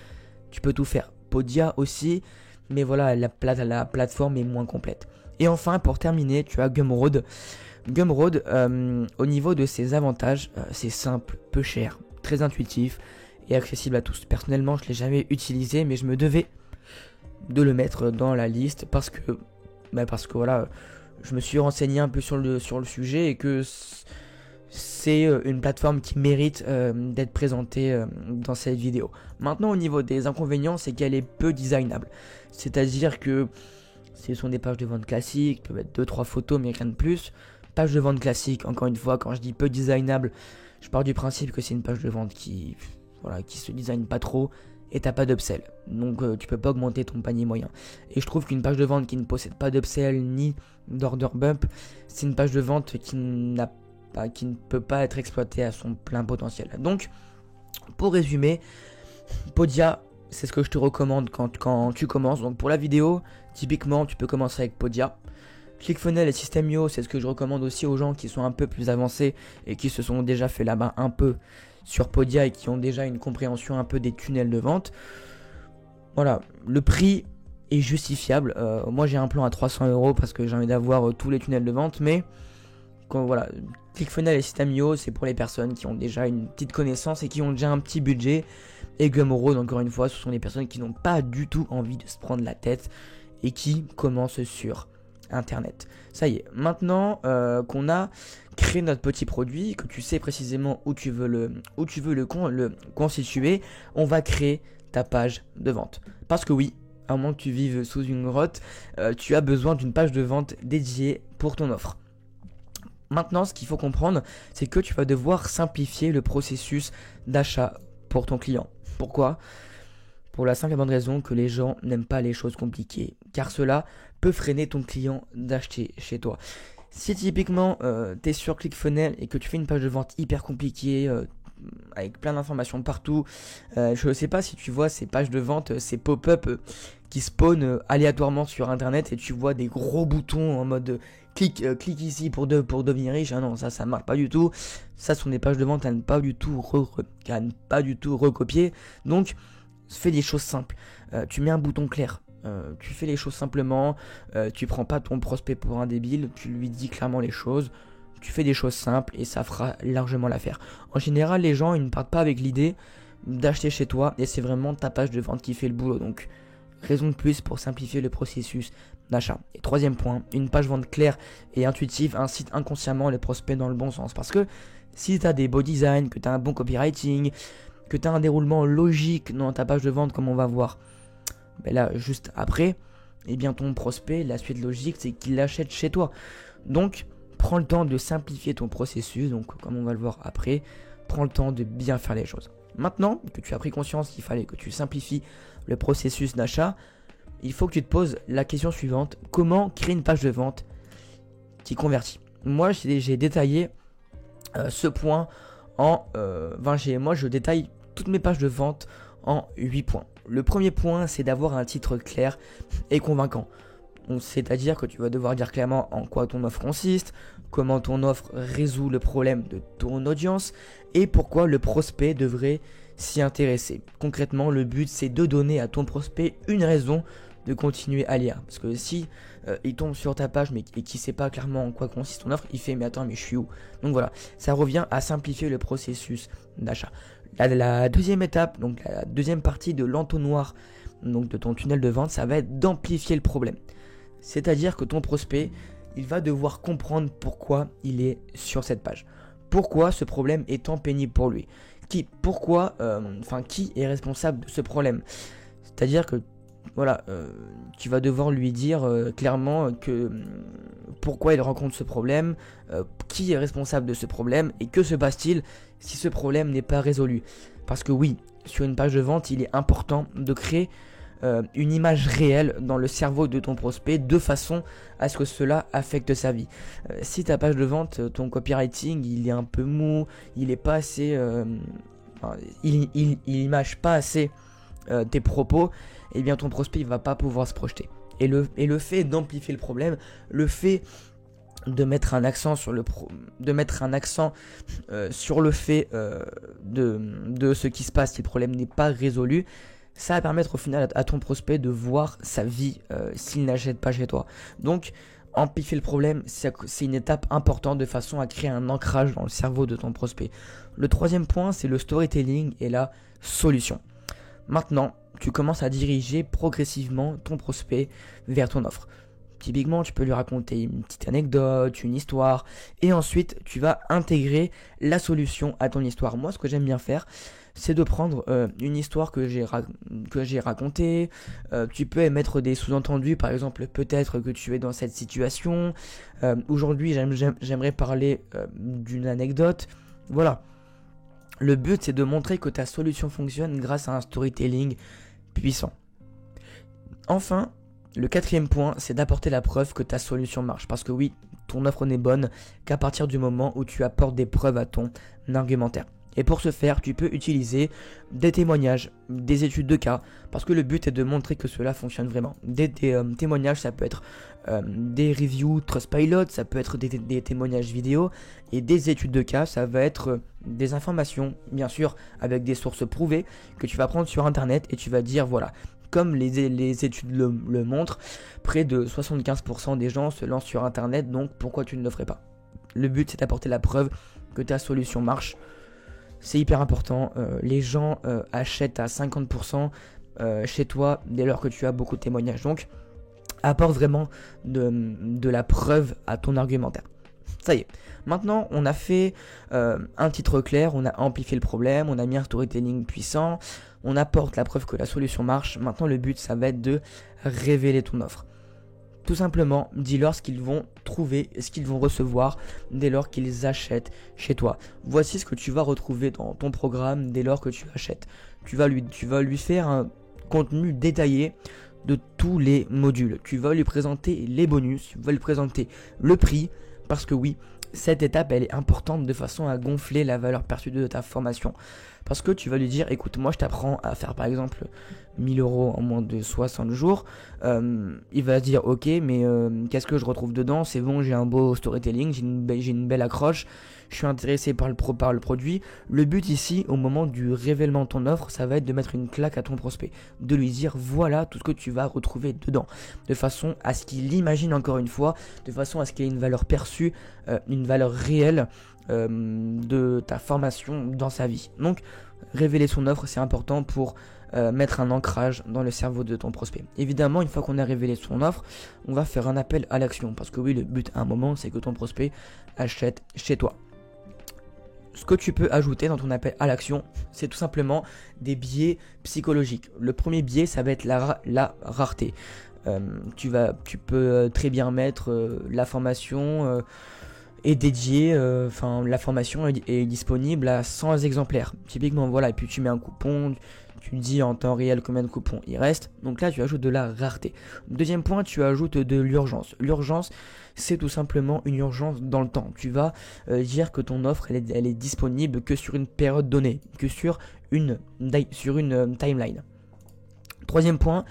tu peux tout faire. Podia aussi, mais voilà, la plateforme est moins complète. Et enfin, pour terminer, tu as Gumroad. Gumroad, au niveau de ses avantages, c'est simple, peu cher, très intuitif et accessible à tous. Personnellement, je ne l'ai jamais utilisé, mais je me devais de le mettre dans la liste parce que voilà, je me suis renseigné un peu sur le sujet et que c'est une plateforme qui mérite d'être présentée dans cette vidéo. Maintenant, au niveau des inconvénients, c'est qu'elle est peu designable. C'est-à-dire que ce sont des pages de vente classiques, peuvent être 2-3 photos, mais rien de plus. Page de vente classique, encore une fois, quand je dis peu designable, je pars du principe que c'est une page de vente qui se design pas trop et t'as pas d'upsell. Donc tu peux pas augmenter ton panier moyen. Et je trouve qu'une page de vente qui ne possède pas d'upsell ni d'order bump, c'est une page de vente qui ne peut pas être exploitée à son plein potentiel. Donc, pour résumer, Podia, c'est ce que je te recommande quand tu commences. Donc pour la vidéo, typiquement, tu peux commencer avec Podia. ClickFunnels et System.io, c'est ce que je recommande aussi aux gens qui sont un peu plus avancés et qui se sont déjà fait la main un peu sur Podia et qui ont déjà une compréhension un peu des tunnels de vente. Voilà, le prix est justifiable. Moi j'ai un plan à 300 € parce que j'ai envie d'avoir tous les tunnels de vente, mais voilà, ClickFunnels et System.io, c'est pour les personnes qui ont déjà une petite connaissance et qui ont déjà un petit budget. Et Gumroad, encore une fois, ce sont les personnes qui n'ont pas du tout envie de se prendre la tête et qui commencent sur Internet. Ça y est, maintenant qu'on a créé notre petit produit, que tu sais précisément où tu veux le constituer, on va créer ta page de vente. Parce que oui, à moins que tu vives sous une grotte, tu as besoin d'une page de vente dédiée pour ton offre. Maintenant, ce qu'il faut comprendre, c'est que tu vas devoir simplifier le processus d'achat pour ton client. Pourquoi ? Pour la simple et bonne raison que les gens n'aiment pas les choses compliquées, car cela peut freiner ton client d'acheter chez toi. Si typiquement tu es sur ClickFunnels et que tu fais une page de vente hyper compliquée, avec plein d'informations partout, je ne sais pas si tu vois ces pages de vente, ces pop-up qui spawnent aléatoirement sur internet et tu vois des gros boutons en mode clique ici pour devenir riche. Ah non, ça marche pas du tout. Ça sont des pages de vente à ne pas du tout recopier. Donc fais des choses simples. Tu mets un bouton clair. Tu fais les choses simplement. Tu prends pas ton prospect pour un débile. Tu lui dis clairement les choses. Tu fais des choses simples et ça fera largement l'affaire. En général, les gens ils ne partent pas avec l'idée d'acheter chez toi et c'est vraiment ta page de vente qui fait le boulot. Donc raison de plus pour simplifier le processus d'achat. Et troisième point, une page vente claire et intuitive incite inconsciemment les prospects dans le bon sens. Parce que si tu as des beaux designs, que tu as un bon copywriting, que tu as un déroulement logique dans ta page de vente comme on va voir, ben là juste après, eh bien ton prospect, la suite logique c'est qu'il l'achète chez toi. Donc prends le temps de simplifier ton processus, donc comme on va le voir après, prends le temps de bien faire les choses. Maintenant que tu as pris conscience qu'il fallait que tu simplifies le processus d'achat, il faut que tu te poses la question suivante: comment créer une page de vente qui convertit? Moi j'ai détaillé ce point en moi je détaille toutes mes pages de vente en 8 points. Le premier point, c'est d'avoir un titre clair et convaincant. Donc, c'est-à-dire que tu vas devoir dire clairement en quoi ton offre consiste, comment ton offre résout le problème de ton audience et pourquoi le prospect devrait s'y intéresser. Concrètement, le but c'est de donner à ton prospect une raison de continuer à lire. Parce que si il tombe sur ta page et qu'il sait pas clairement en quoi consiste ton offre, il fait mais attends mais je suis où? Donc voilà, ça revient à simplifier le processus d'achat. La deuxième étape, donc la deuxième partie de l'entonnoir, donc de ton tunnel de vente, ça va être d'amplifier le problème. C'est-à-dire que ton prospect, il va devoir comprendre pourquoi il est sur cette page. Pourquoi ce problème est tant pénible pour lui. Qui est responsable de ce problème. C'est-à-dire que voilà, tu vas devoir lui dire clairement que pourquoi il rencontre ce problème, qui est responsable de ce problème et que se passe-t-il si ce problème n'est pas résolu. Parce que oui, sur une page de vente, il est important de créer une image réelle dans le cerveau de ton prospect de façon à ce que cela affecte sa vie. Si ta page de vente, ton copywriting, il est un peu mou, il est pas assez, il image pas assez tes propos, et bien ton prospect il va pas pouvoir se projeter. Et le fait d'amplifier le problème, le fait de mettre un accent sur le fait de ce qui se passe si le problème n'est pas résolu, ça va permettre au final à ton prospect de voir sa vie s'il n'achète pas chez toi. Donc amplifier le problème, c'est une étape importante de façon à créer un ancrage dans le cerveau de ton prospect. Le troisième point, c'est le storytelling et la solution. Maintenant, tu commences à diriger progressivement ton prospect vers ton offre. Typiquement, tu peux lui raconter une petite anecdote, une histoire, et ensuite tu vas intégrer la solution à ton histoire. Moi, ce que j'aime bien faire, c'est de prendre une histoire que j'ai racontée. Tu peux émettre des sous-entendus, par exemple, peut-être que tu es dans cette situation. Aujourd'hui, j'aimerais parler d'une anecdote. Voilà. Le but, c'est de montrer que ta solution fonctionne grâce à un storytelling puissant. Enfin, le quatrième point, c'est d'apporter la preuve que ta solution marche. Parce que oui, ton offre n'est bonne qu'à partir du moment où tu apportes des preuves à ton argumentaire. Et pour ce faire, tu peux utiliser des témoignages, des études de cas, parce que le but est de montrer que cela fonctionne vraiment. Des témoignages, ça peut être des reviews Trustpilot, ça peut être des témoignages vidéo, et des études de cas, ça va être des informations, bien sûr, avec des sources prouvées, que tu vas prendre sur internet, et tu vas dire, voilà, comme les études le montrent, près de 75% des gens se lancent sur internet, donc pourquoi tu ne le ferais pas? Le but, c'est d'apporter la preuve que ta solution marche. C'est hyper important, les gens achètent à 50% chez toi dès lors que tu as beaucoup de témoignages. Donc, apporte vraiment de la preuve à ton argumentaire. Ça y est, maintenant on a fait un titre clair, on a amplifié le problème, on a mis un storytelling puissant, on apporte la preuve que la solution marche. Maintenant le but, ça va être de révéler ton offre. Tout simplement, dis-leur ce qu'ils vont trouver et ce qu'ils vont recevoir dès lors qu'ils achètent chez toi. Voici ce que tu vas retrouver dans ton programme dès lors que tu achètes. Tu vas lui faire un contenu détaillé de tous les modules. Tu vas lui présenter les bonus, tu vas lui présenter le prix, parce que oui, cette étape elle est importante de façon à gonfler la valeur perçue de ta formation. Parce que tu vas lui dire, écoute, moi je t'apprends à faire par exemple 1000 € en moins de 60 jours. Il va se dire, ok, mais qu'est-ce que je retrouve dedans? C'est bon, j'ai un beau storytelling, j'ai une belle accroche, je suis intéressé par le produit. Le but ici, au moment du révèlement de ton offre, ça va être de mettre une claque à ton prospect, de lui dire, voilà tout ce que tu vas retrouver dedans, de façon à ce qu'il imagine encore une fois, de façon à ce qu'il y ait une valeur perçue, une valeur réelle de ta formation dans sa vie. Donc révéler son offre, c'est important pour mettre un ancrage dans le cerveau de ton prospect. Évidemment, une fois qu'on a révélé son offre, on va faire un appel à l'action, parce que oui, le but à un moment, c'est que ton prospect achète chez toi. Ce que tu peux ajouter dans ton appel à l'action, c'est tout simplement des biais psychologiques. Le premier biais, ça va être la rareté. Tu peux très bien mettre la formation est dédiée, la formation est disponible à 100 exemplaires. Typiquement, voilà, et puis tu mets un coupon, tu dis en temps réel combien de coupons il reste. Donc là, tu ajoutes de la rareté. Deuxième point, tu ajoutes de l'urgence. L'urgence, c'est tout simplement une urgence dans le temps. Tu vas dire que ton offre, elle est disponible que sur une période donnée, que sur une timeline. Troisième point,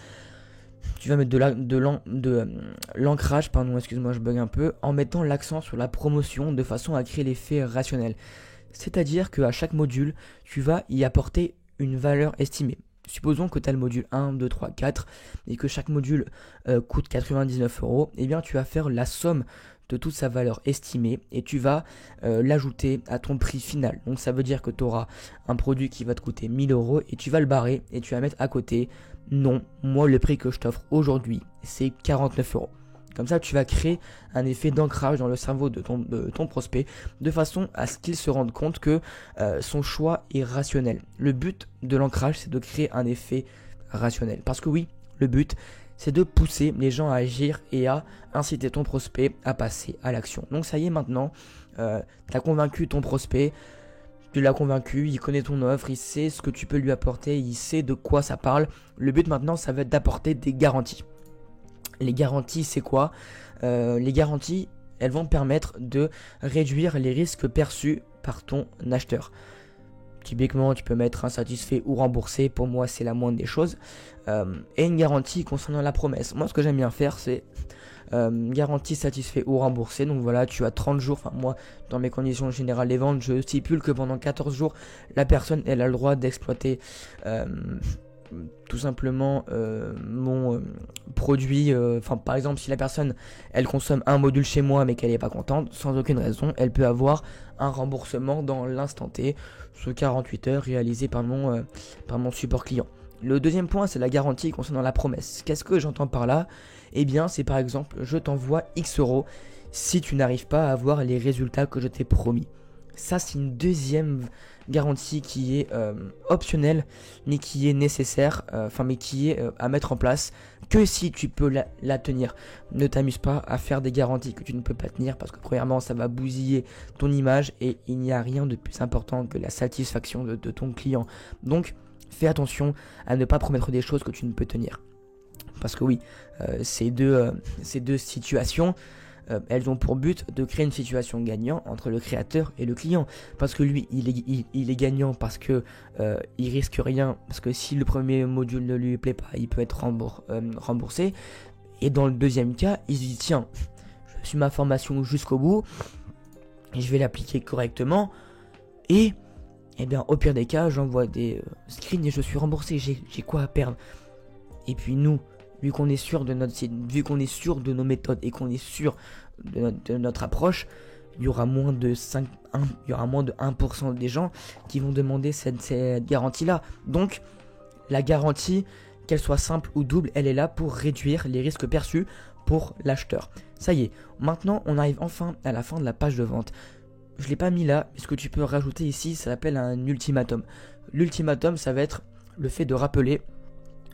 tu vas mettre de l'ancrage, excuse-moi, je bug un peu, en mettant l'accent sur la promotion de façon à créer l'effet rationnel. C'est-à-dire qu'à chaque module, tu vas y apporter une valeur estimée. supposons que tu as le module 1, 2, 3, 4 et que chaque module coûte 99 €, eh bien tu vas faire la somme de toute sa valeur estimée et tu vas l'ajouter à ton prix final. Donc ça veut dire que tu auras un produit qui va te coûter 1000 € et tu vas le barrer et tu vas mettre à côté, non, moi le prix que je t'offre aujourd'hui c'est 49 €. Comme ça, tu vas créer un effet d'ancrage dans le cerveau de ton prospect, de façon à ce qu'il se rende compte que son choix est rationnel. Le but de l'ancrage, c'est de créer un effet rationnel. Parce que oui, le but, c'est de pousser les gens à agir et à inciter ton prospect à passer à l'action. Donc ça y est, maintenant, tu as convaincu ton prospect, tu l'as convaincu, il connaît ton offre, il sait ce que tu peux lui apporter, il sait de quoi ça parle. Le but maintenant, ça va être d'apporter des garanties. Les garanties, c'est quoi ? Les garanties, elles vont permettre de réduire les risques perçus par ton acheteur. Typiquement, tu peux mettre insatisfait ou remboursé. Pour moi, c'est la moindre des choses. Et une garantie concernant la promesse. Moi, ce que j'aime bien faire, c'est garantie satisfait ou remboursé. Donc voilà, tu as 30 jours. Enfin, moi, dans mes conditions générales des ventes, je stipule que pendant 14 jours, la personne, elle a le droit d'exploiter tout simplement mon produit. Enfin, par exemple, si la personne elle consomme un module chez moi mais qu'elle n'est pas contente, sans aucune raison, elle peut avoir un remboursement dans l'instant T sous 48 heures réalisé par mon support client. Le deuxième point, c'est la garantie concernant la promesse. Qu'est-ce que j'entends par là ? Eh bien, c'est par exemple, je t'envoie X € si tu n'arrives pas à avoir les résultats que je t'ai promis. Ça, c'est une deuxième garantie qui est optionnelle, mais qui est nécessaire, mais qui est à mettre en place que si tu peux la tenir. Ne t'amuse pas à faire des garanties que tu ne peux pas tenir, parce que premièrement, ça va bousiller ton image et il n'y a rien de plus important que la satisfaction de ton client. Donc, fais attention à ne pas promettre des choses que tu ne peux tenir. Parce que oui, ces deux situations, elles ont pour but de créer une situation gagnant entre le créateur et le client. Parce que lui, il est gagnant parce que il risque rien. Parce que si le premier module ne lui plaît pas, il peut être remboursé. Et dans le deuxième cas, il se dit tiens, je suis ma formation jusqu'au bout, et je vais l'appliquer correctement. Et eh bien, au pire des cas, j'envoie des screens et je suis remboursé. J'ai quoi à perdre? Et puis nous, vu qu'on est sûr de notre site, vu qu'on est sûr de nos méthodes et qu'on est sûr de notre approche, il y aura moins de 1% des gens qui vont demander cette garantie-là. Donc, la garantie, qu'elle soit simple ou double, elle est là pour réduire les risques perçus pour l'acheteur. Ça y est, maintenant on arrive enfin à la fin de la page de vente. Je ne l'ai pas mis là, mais ce que tu peux rajouter ici, ça s'appelle un ultimatum. L'ultimatum, ça va être le fait de rappeler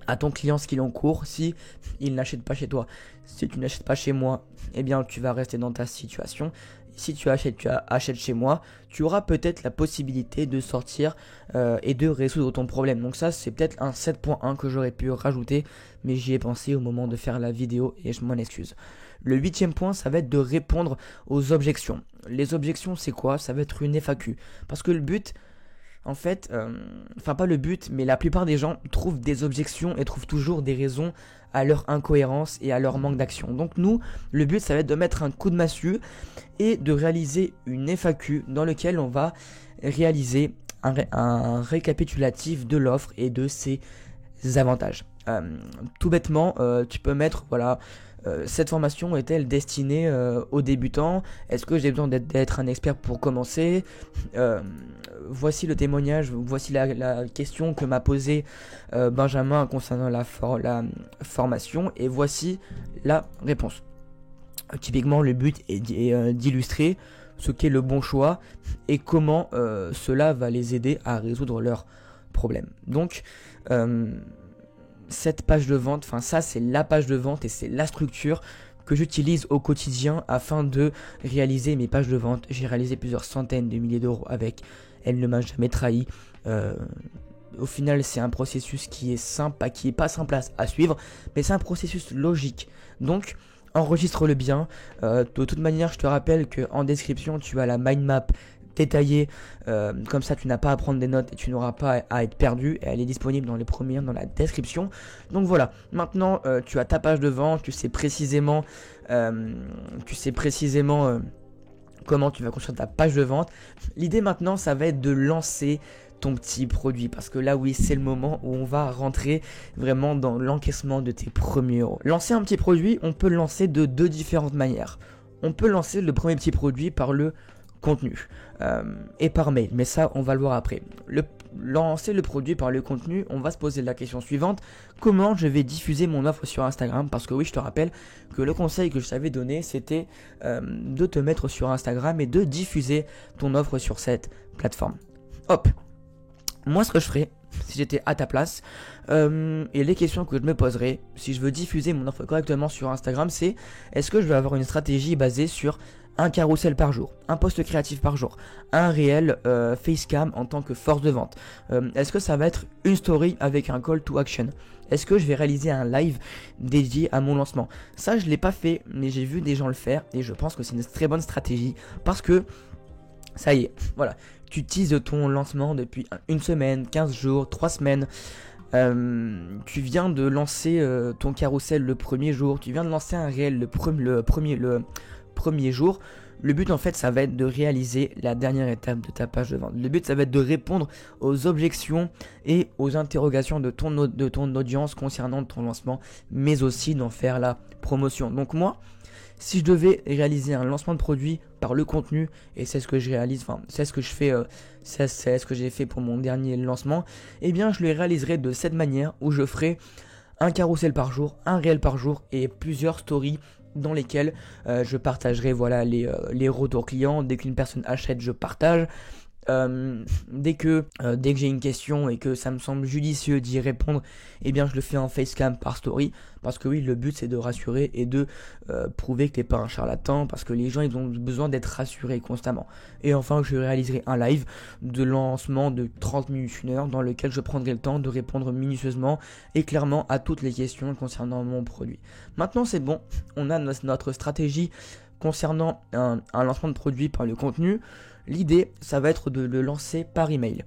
à ton client ce qu'il en court si il n'achète pas chez toi. Si tu n'achètes pas chez moi, eh bien tu vas rester dans ta situation. Si tu achètes chez moi, tu auras peut-être la possibilité de sortir et de résoudre ton problème. Donc ça, c'est peut-être un 7.1 que j'aurais pu rajouter, mais j'y ai pensé au moment de faire la vidéo et je m'en excuse. Le 8e point, ça va être de répondre aux objections. Les objections, c'est quoi? Ça va être une FAQ. Parce que le but, en fait, pas le but, mais la plupart des gens trouvent des objections et trouvent toujours des raisons à leur incohérence et à leur manque d'action. Donc nous, le but, ça va être de mettre un coup de massue et de réaliser une FAQ dans lequel on va réaliser un récapitulatif de l'offre et de ses avantages. Tout bêtement, tu peux mettre, voilà, cette formation est-elle destinée aux débutants? Est-ce que j'ai besoin d'être un expert pour commencer? Voici le témoignage, voici la question que m'a posée Benjamin concernant la formation, et voici la réponse. Typiquement, le but est d'illustrer ce qu'est le bon choix et comment cela va les aider à résoudre leurs problèmes. Donc, cette page de vente, ça c'est la page de vente et c'est la structure que j'utilise au quotidien afin de réaliser mes pages de vente. J'ai réalisé plusieurs centaines de milliers d'euros avec, elle ne m'a jamais trahi. Au final, c'est un processus qui est simple, qui est pas simple à suivre, mais c'est un processus logique. Donc, enregistre-le bien. De toute manière, je te rappelle qu'en description, tu as la mind map détaillée, comme ça tu n'as pas à prendre des notes et tu n'auras pas à être perdu, et elle est disponible dans dans la description. Donc voilà, maintenant tu as ta page de vente, tu sais précisément comment tu vas construire ta page de vente. L'idée maintenant, ça va être de lancer ton petit produit, parce que là oui c'est le moment où on va rentrer vraiment dans l'encaissement de tes premiers euros. Lancer un petit produit, on peut le lancer de deux différentes manières. On peut lancer le premier petit produit par le contenu et par mail, mais ça on va le voir après. Lancer le produit par le contenu, on va se poser la question suivante: comment je vais diffuser mon offre sur Instagram? Parce que oui, je te rappelle que le conseil que je t'avais donné, c'était de te mettre sur Instagram et de diffuser ton offre sur cette plateforme. Hop, moi ce que je ferais si j'étais à ta place, et les questions que je me poserais si je veux diffuser mon offre correctement sur Instagram, c'est: est-ce que je vais avoir une stratégie basée sur un carrousel par jour, un post créatif par jour, un réel facecam en tant que force de vente? Est-ce que ça va être une story avec un call to action? Est-ce que je vais réaliser un live dédié à mon lancement? Ça je l'ai pas fait, mais j'ai vu des gens le faire et je pense que c'est une très bonne stratégie, parce que ça y est, voilà, tu teases ton lancement depuis une semaine, 15 jours, 3 semaines. Tu viens de lancer ton carrousel le premier jour, tu viens de lancer un réel le premier jour. Le but en fait ça va être de réaliser la dernière étape de ta page de vente. Le but ça va être de répondre aux objections et aux interrogations de ton audience concernant ton lancement, mais aussi d'en faire la promotion. Donc moi, si je devais réaliser un lancement de produit par le contenu, et c'est ce que je réalise, enfin c'est ce que je fais, c'est ce que j'ai fait pour mon dernier lancement, eh bien je le réaliserai de cette manière où je ferai un carrousel par jour, un réel par jour et plusieurs stories dans lesquelles je partagerai voilà les retours clients. Dès qu'une personne achète, je partage. Dès que j'ai une question et que ça me semble judicieux d'y répondre, eh bien je le fais en facecam par story, parce que oui, le but c'est de rassurer et de prouver que t'es pas un charlatan, parce que les gens ils ont besoin d'être rassurés constamment. Et enfin, je réaliserai un live de lancement de 30 minutes, 1 heure, dans lequel je prendrai le temps de répondre minutieusement et clairement à toutes les questions concernant mon produit. Maintenant c'est bon, on a notre stratégie concernant un lancement de produit par le contenu. L'idée, ça va être de le lancer par email.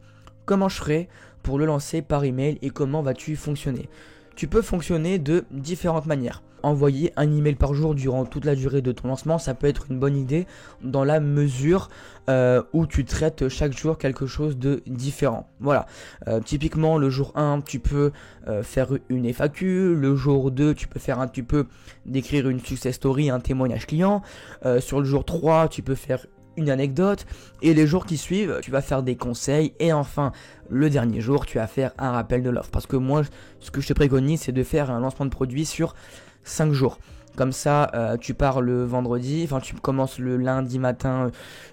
Comment je ferai pour le lancer par email et comment vas-tu fonctionner? Tu peux fonctionner de différentes manières. Envoyer un email par jour durant toute la durée de ton lancement, ça peut être une bonne idée dans la mesure où tu traites chaque jour quelque chose de différent. Voilà. Typiquement, le jour 1, tu peux faire une FAQ. Le jour 2, tu peux décrire une success story, un témoignage client. Sur le jour 3, tu peux faire une anecdote, et les jours qui suivent tu vas faire des conseils, et enfin le dernier jour tu vas faire un rappel de l'offre. Parce que moi ce que je te préconise, c'est de faire un lancement de produit sur 5 jours. Comme ça, tu pars le vendredi, enfin tu commences le lundi matin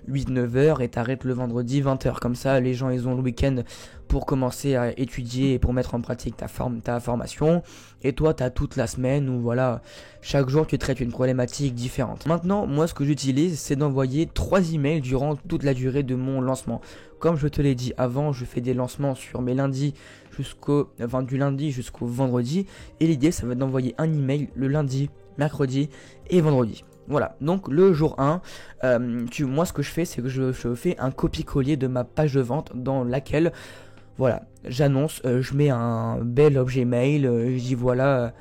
8-9 heures et t'arrêtes le vendredi 20 heures. Comme ça, les gens ils ont le week-end pour commencer à étudier et pour mettre en pratique ta formation. Et toi, t'as toute la semaine où voilà, chaque jour tu traites une problématique différente. Maintenant, moi ce que j'utilise, c'est d'envoyer 3 emails durant toute la durée de mon lancement. Comme je te l'ai dit avant, je fais des lancements sur mes lundis du lundi jusqu'au vendredi. Et l'idée, ça va être d'envoyer un email le lundi, mercredi et vendredi. Voilà, donc le jour 1, moi ce que je fais, c'est que je fais un copier-coller de ma page de vente dans laquelle, voilà, j'annonce, je mets un bel objet mail, je dis voilà,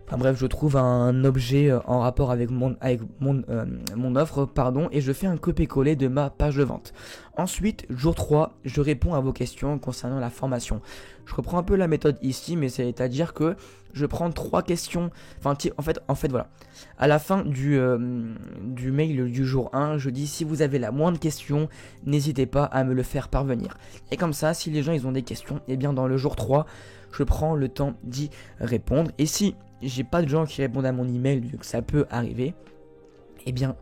enfin bref, je trouve un objet en rapport avec mon offre, pardon, et je fais un copier-coller de ma page de vente. Ensuite, jour 3, je réponds à vos questions concernant la formation. Je reprends un peu la méthode ici, mais c'est-à-dire que je prends 3 questions, en fait voilà. À la fin du mail du jour 1, je dis: si vous avez la moindre question, n'hésitez pas à me le faire parvenir. Et comme ça, si les gens ils ont des questions, eh bien dans le jour 3, je prends le temps d'y répondre. Et si j'ai pas de gens qui répondent à mon email, vu que ça peut arriver, eh bien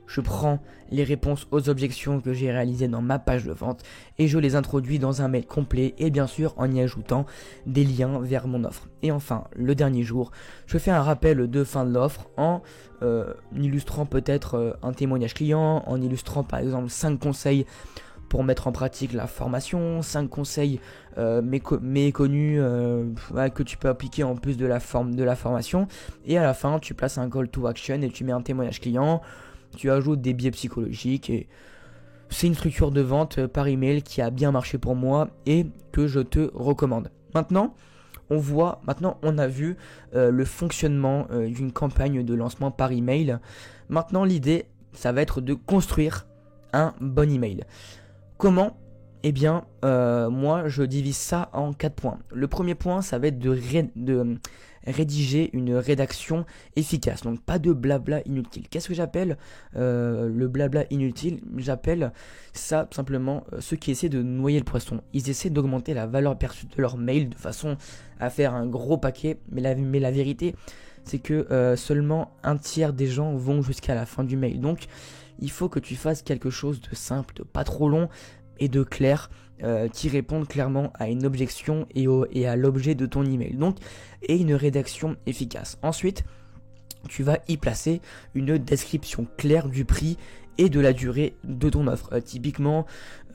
je prends les réponses aux objections que j'ai réalisées dans ma page de vente et je les introduis dans un mail complet, et bien sûr en y ajoutant des liens vers mon offre. Et enfin, le dernier jour, je fais un rappel de fin de l'offre en illustrant peut-être un témoignage client, en illustrant par exemple 5 conseils pour mettre en pratique la formation, 5 conseils méconnus que tu peux appliquer en plus de la formation. Et à la fin, tu places un call to action et tu mets un témoignage client, tu ajoutes des biais psychologiques, et c'est une structure de vente par email qui a bien marché pour moi et que je te recommande. Maintenant, on a vu le fonctionnement d'une campagne de lancement par email. Maintenant, l'idée, ça va être de construire un bon email. Comment Eh bien, moi, je divise ça en 4 points. Le premier point, ça va être de rédiger une rédaction efficace. Donc, pas de blabla inutile. Qu'est-ce que j'appelle le blabla inutile? J'appelle ça simplement ceux qui essaient de noyer le poisson. Ils essaient d'augmenter la valeur perçue de leur mail de façon à faire un gros paquet. Mais la vérité, c'est que seulement un tiers des gens vont jusqu'à la fin du mail. Donc, il faut que tu fasses quelque chose de simple, de pas trop long, et de clair, qui répondent clairement à une objection et à l'objet de ton email. Donc, et une rédaction efficace. Ensuite, tu vas y placer une description claire du prix et de la durée de ton offre. Typiquement,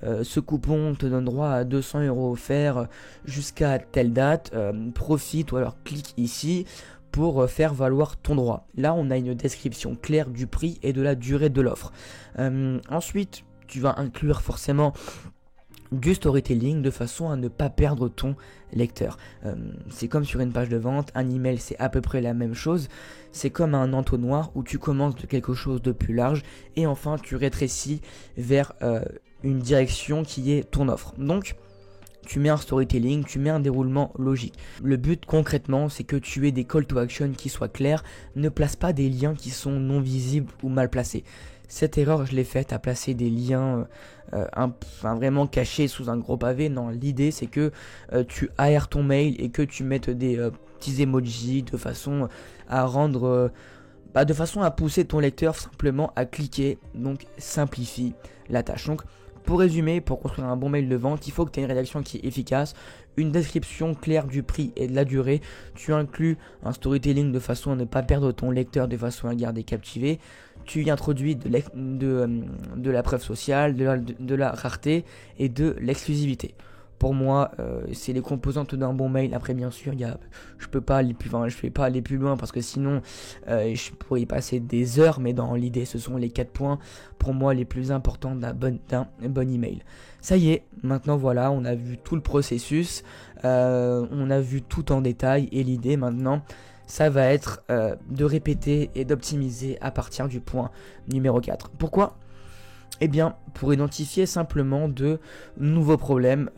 ce coupon te donne droit à 200 € offerts jusqu'à telle date. Profite ou alors clique ici pour faire valoir ton droit. Là, on a une description claire du prix et de la durée de l'offre. Ensuite, tu vas inclure forcément du storytelling de façon à ne pas perdre ton lecteur. C'est comme sur une page de vente, un email c'est à peu près la même chose. C'est comme un entonnoir où tu commences de quelque chose de plus large et enfin tu rétrécis vers une direction qui est ton offre. Donc, tu mets un storytelling, tu mets un déroulement logique. Le but concrètement, c'est que tu aies des call to action qui soient clairs. Ne place pas des liens qui sont non visibles ou mal placés. Cette erreur, je l'ai faite à placer des liens vraiment cachés sous un gros pavé. Non, l'idée c'est que tu aères ton mail et que tu mettes des petits emojis de façon à rendre... de façon à pousser ton lecteur simplement à cliquer. Donc simplifie la tâche. Donc pour résumer, pour construire un bon mail de vente, il faut que tu aies une rédaction qui est efficace, une description claire du prix et de la durée. Tu inclus un storytelling de façon à ne pas perdre ton lecteur, de façon à le garder captivé. Tu y introduis de la preuve sociale, de la rareté et de l'exclusivité. Pour moi, c'est les composantes d'un bon mail. Après, bien sûr, je vais pas aller plus loin parce que sinon, je pourrais y passer des heures. Mais dans l'idée, ce sont les 4 points pour moi les plus importants d'un bon email. Ça y est, maintenant voilà, on a vu tout le processus, on a vu tout en détail et l'idée maintenant, ça va être de répéter et d'optimiser à partir du point numéro 4. Pourquoi ? Eh bien, pour identifier simplement de nouveaux problèmes,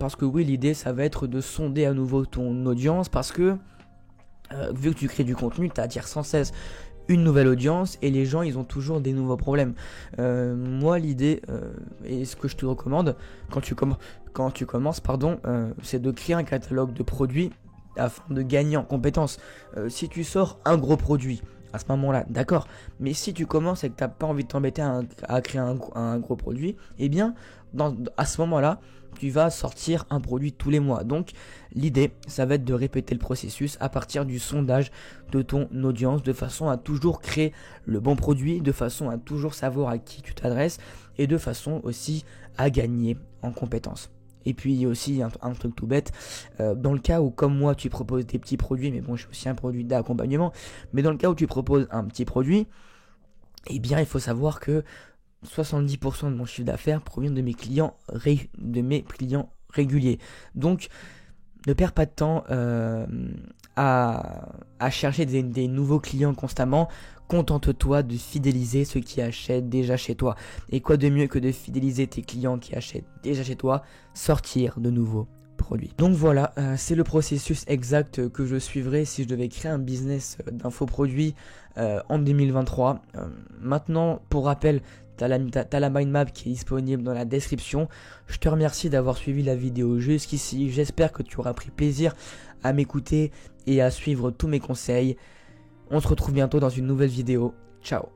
parce que oui, l'idée, ça va être de sonder à nouveau ton audience, parce que, vu que tu crées du contenu, tu attires sans cesse une nouvelle audience, et les gens, ils ont toujours des nouveaux problèmes. Moi, l'idée, et ce que je te recommande, quand tu commences, c'est de créer un catalogue de produits, afin de gagner en compétences. Si tu sors un gros produit, à ce moment-là, d'accord. Mais si tu commences et que tu n'as pas envie de t'embêter à créer un gros produit, eh bien, à ce moment-là, tu vas sortir un produit tous les mois. Donc, l'idée, ça va être de répéter le processus à partir du sondage de ton audience, de façon à toujours créer le bon produit, de façon à toujours savoir à qui tu t'adresses, et de façon aussi à gagner en compétences. Et puis aussi un truc tout bête, dans le cas où comme moi tu proposes des petits produits, mais bon, je suis aussi un produit d'accompagnement, mais dans le cas où tu proposes un petit produit, eh bien il faut savoir que 70% de mon chiffre d'affaires provient de mes clients réguliers. Donc ne perds pas de temps à chercher des nouveaux clients constamment. Contente-toi de fidéliser ceux qui achètent déjà chez toi. Et quoi de mieux que de fidéliser tes clients qui achètent déjà chez toi, sortir de nouveaux produits. Donc voilà, c'est le processus exact que je suivrai si je devais créer un business d'infoproduits en 2023. Maintenant, pour rappel, t'as la mind map qui est disponible dans la description. Je te remercie d'avoir suivi la vidéo jusqu'ici. J'espère que tu auras pris plaisir à m'écouter et à suivre tous mes conseils. On se retrouve bientôt dans une nouvelle vidéo. Ciao.